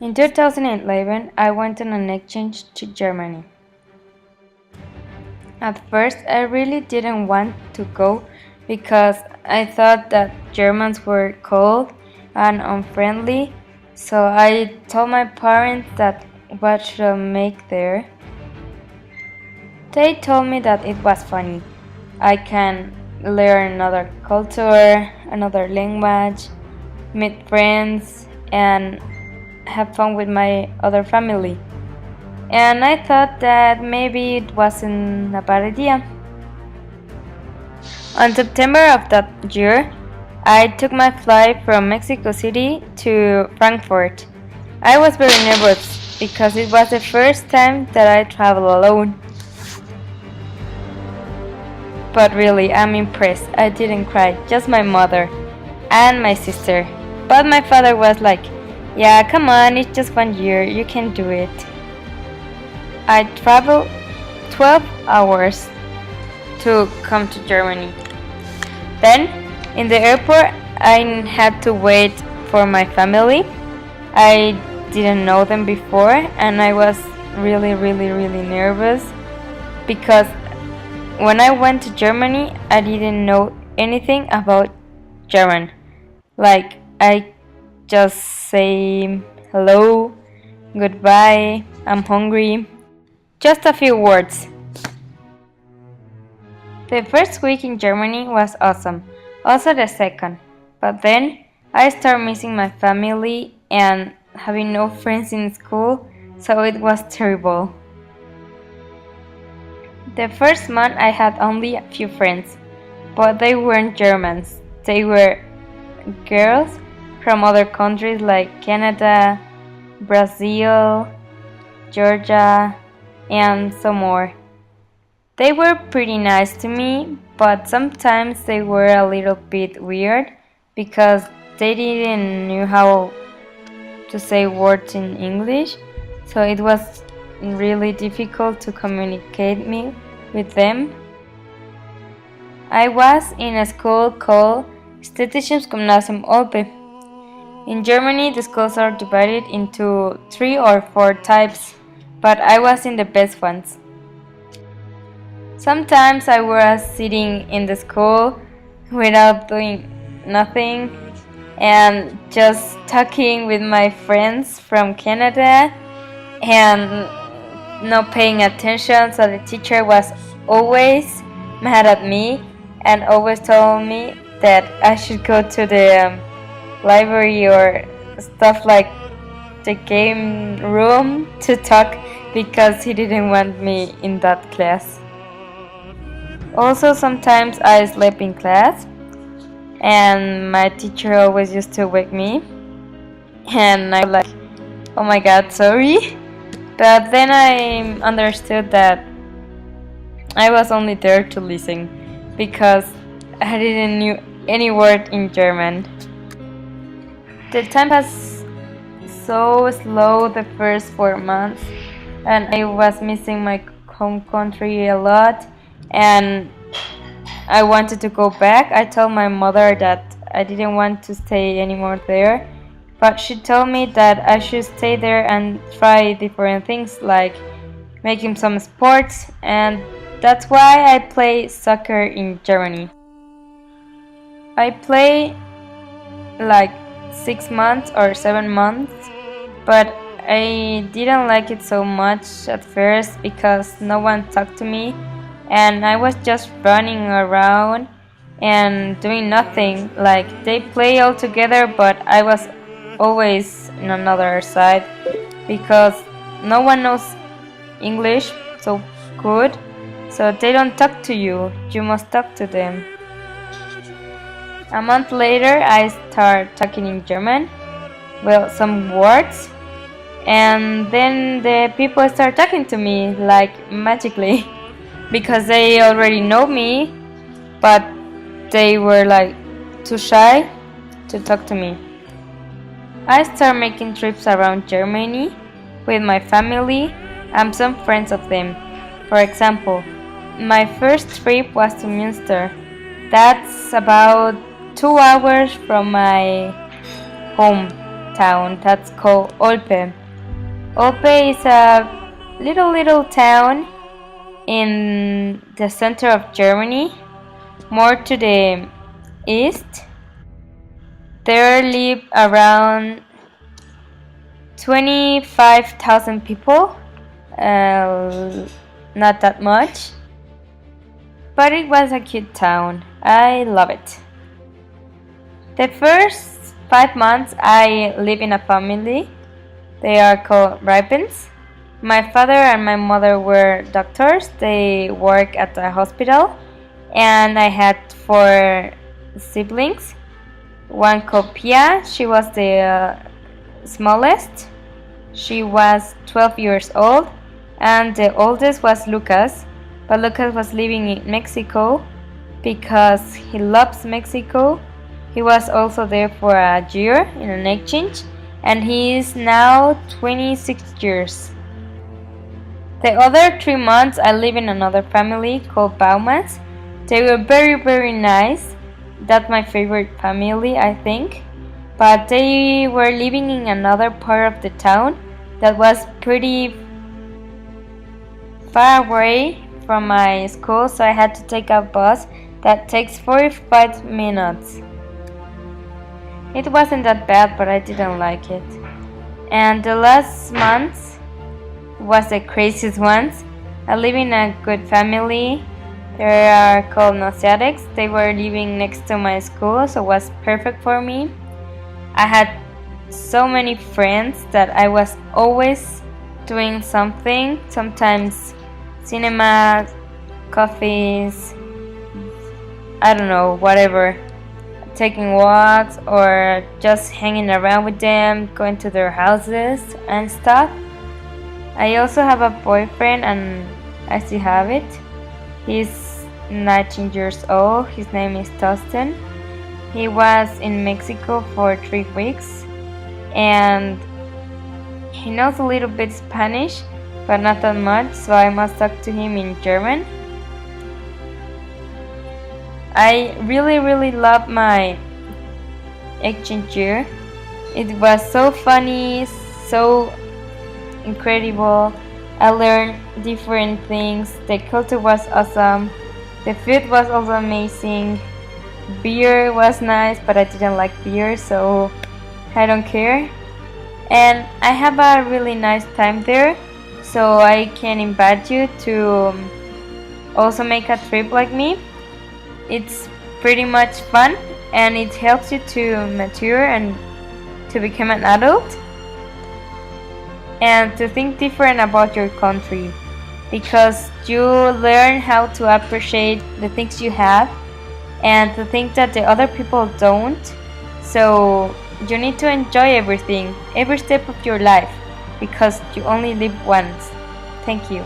In 2011, I went on an exchange to Germany. At first, I really didn't want to go because I thought that Germans were cold and unfriendly, so I told my parents that what should I make there. They told me that it was funny. I can learn another culture, another language, meet friends, and have fun with my other family. And I thought that maybe it wasn't a bad idea. On September of that year, I took my flight from Mexico City to Frankfurt. I was very nervous because it was the first time that I traveled alone. But really, I'm impressed. I didn't cry, just my mother and my sister. But my father was like, "Yeah, come on, it's just 1 year, you can do it." I traveled 12 hours to come to Germany. Then, in the airport, I had to wait for my family. I didn't know them before, and I was really nervous because when I went to Germany, I didn't know anything about German. Like, I just say hello, goodbye, I'm hungry. Just a few words. The first week in Germany was awesome, also the second, but then I started missing my family and having no friends in school, so it was terrible. The first month I had only a few friends, but they weren't Germans. They were girls from other countries like Canada, Brazil, Georgia, and some more. They were pretty nice to me, but sometimes they were a little bit weird because they didn't know how to say words in English, so it was really difficult to communicate me with them. I was in a school called Städtisches Gymnasium Olpe. In Germany, the schools are divided into 3 or 4 types, but I was in the best ones. Sometimes I was sitting in the school without doing nothing and just talking with my friends from Canada and not paying attention, so the teacher was always mad at me and always told me that I should go to the library or stuff like the game room to talk because he didn't want me in that class. Also, sometimes I slept in class and my teacher always used to wake me and I was like, oh my god, sorry. But then I understood that I was only there to listen because I didn't know any word in German. The time passed so slow the first 4 months and I was missing my home country a lot and I wanted to go back. I told my mother that I didn't want to stay anymore there, but she told me that I should stay there and try different things like making some sports, and that's why I play soccer in Germany. I play like 6 months or 7 months, but I didn't like it so much at first because no one talked to me and I was just running around and doing nothing. Like they play all together, but I was always in another side because no one knows English so good, so they don't talk to you. You must talk to them. A month later, I start talking in German, well, some words, and then the people start talking to me like magically because they already know me, but they were like too shy to talk to me. I start making trips around Germany with my family and some friends of them. For example, my first trip was to Münster. That's about 2 hours from my home. town that's called Olpe. Olpe is a little town in the center of Germany, more to the east. There live around 25,000 people, not that much, but it was a cute town. I love it. The first 5 months I live in a family. They are called Ripens. My father and my mother were doctors. They work at the hospital, and I had 4 siblings. One called Pia. She was the smallest. She was 12 years old, and the oldest was Lucas. But Lucas was living in Mexico because he loves Mexico. He was also there for a year in an exchange, and he is now 26 years. The other 3 months I live in another family called Baumans. They were very nice. That's my favorite family, I think. But they were living in another part of the town that was pretty far away from my school, so I had to take a bus that takes 45 minutes. It wasn't that bad, but I didn't like it. And the last month was the craziest ones. I live in a good family. They are called Nosiatics. They were living next to my school, so it was perfect for me. I had so many friends that I was always doing something. Sometimes cinema, coffees, I don't know, whatever. Taking walks or just hanging around with them, going to their houses and stuff. I also have a boyfriend, and I still have it. He's 19 years old. His name is Tostin. He was in Mexico for 3 weeks, and he knows a little bit Spanish, but not that much, so I must talk to him in German. I really love my exchange year. It was so funny, so incredible. I learned different things. The culture was awesome. The food was also amazing. Beer was nice, but I didn't like beer, so I don't care. And I have a really nice time there, so I can invite you to also make a trip like me. It's pretty much fun, and it helps you to mature and to become an adult and to think different about your country, because you learn how to appreciate the things you have and to think that the other people don't. So you need to enjoy everything, every step of your life, because you only live once. Thank you.